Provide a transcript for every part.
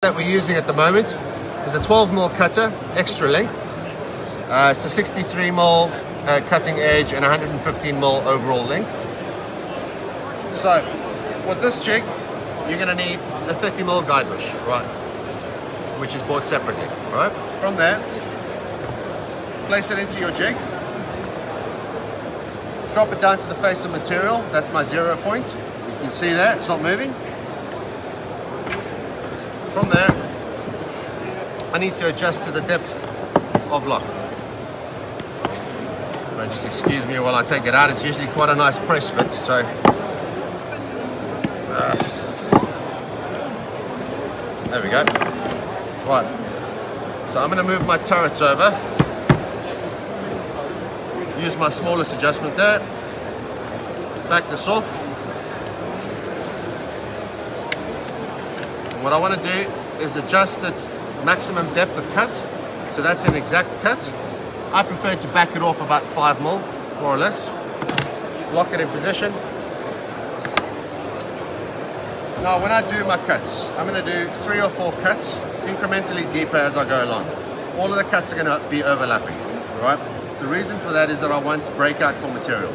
that we're using at the moment is a 12mm cutter, extra length. It's a 63mm cutting edge and 115mm overall length. So with this jig, you're going to need a 30mm guide bush, right, which is bought separately, right? From there, place it into your jig, drop it down to the face of material. That's my 0 point. You can see there, it's not moving. From there, I need to adjust to the depth of lock. Just excuse me while I take it out. It's usually quite a nice press fit, so there we go. Right, so I'm going to move my turrets over. Use my smallest adjustment there. Back this off. What I want to do is adjust it maximum depth of cut, so that's an exact cut. I prefer to back it off about 5mm, more or less. Lock it in position. Now when I do my cuts, I'm going to do 3 or 4 cuts, incrementally deeper as I go along. All of the cuts are going to be overlapping, right? The reason for that is that I want breakout for material.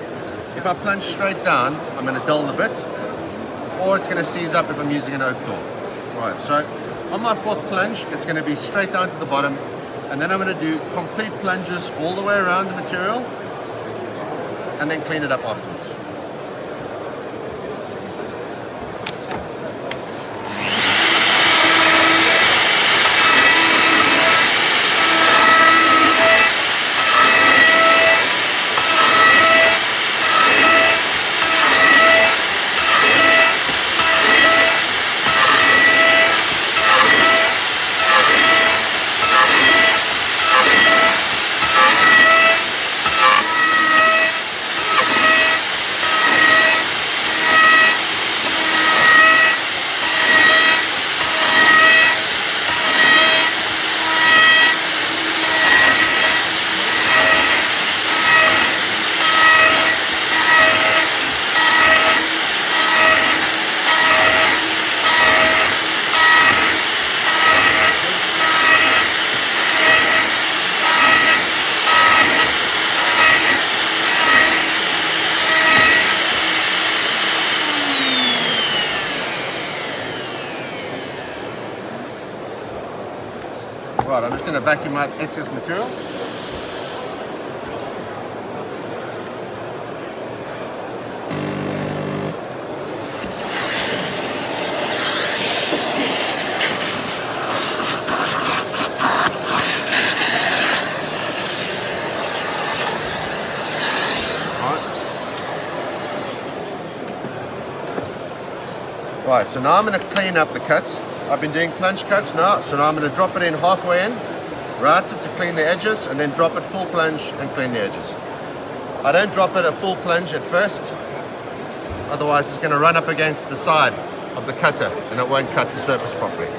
If I plunge straight down, I'm going to dull the bit, or it's going to seize up if I'm using an oak door. Right, so on my 4th plunge, it's going to be straight down to the bottom, and then I'm going to do complete plunges all the way around the material, and then clean it up afterwards. Right, I'm just going to vacuum out excess material. Right, so now I'm going to clean up the cuts. I've been doing plunge cuts now, so now I'm going to drop it in halfway in, route it to clean the edges, and then drop it full plunge and clean the edges. I don't drop it a full plunge at first, otherwise it's going to run up against the side of the cutter and it won't cut the surface properly.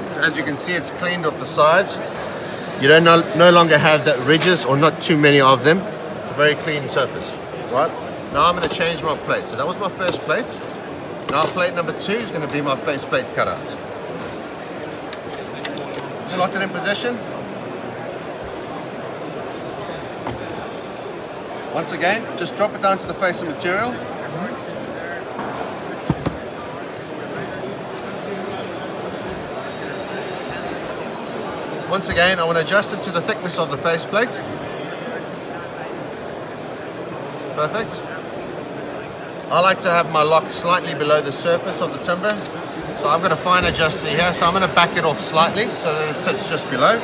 So as you can see, it's cleaned off the sides. You don't no longer have that ridges, or not too many of them. It's a very clean surface, right? Now I'm going to change my plate. So that was my first plate. Now plate number 2 is going to be my face plate cutout. Slot it in position. Once again, just drop it down to the face of material. Once again, I want to adjust it to the thickness of the faceplate. Perfect. I like to have my lock slightly below the surface of the timber. So I'm going to fine adjust it here. So I'm going to back it off slightly so that it sits just below.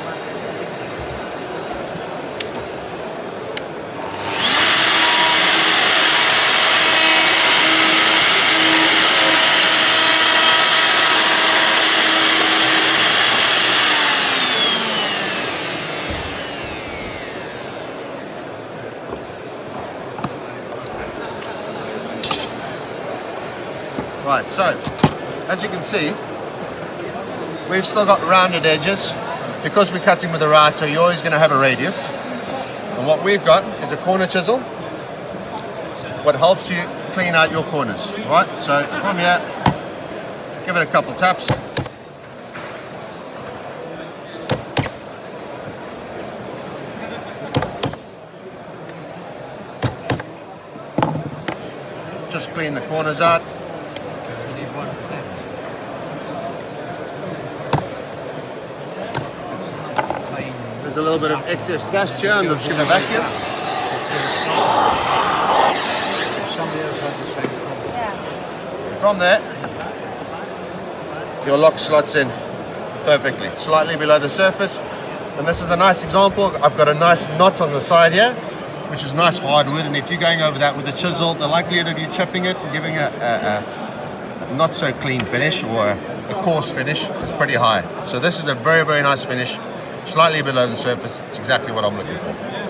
Right, so as you can see, we've still got rounded edges. Because we're cutting with a router, you're always going to have a radius. And what we've got is a corner chisel, what helps you clean out your corners. Right, so from here, give it a couple taps. Just clean the corners out. There's a little bit of excess dust here, and I'm just going to vacuum. From there, your lock slots in perfectly, slightly below the surface. And this is a nice example. I've got a nice knot on the side here, which is nice hardwood, and if you're going over that with a chisel, the likelihood of you chipping it and giving a not so clean finish or a coarse finish is pretty high. So this is a very, very nice finish, slightly below the surface. It's exactly what I'm looking for.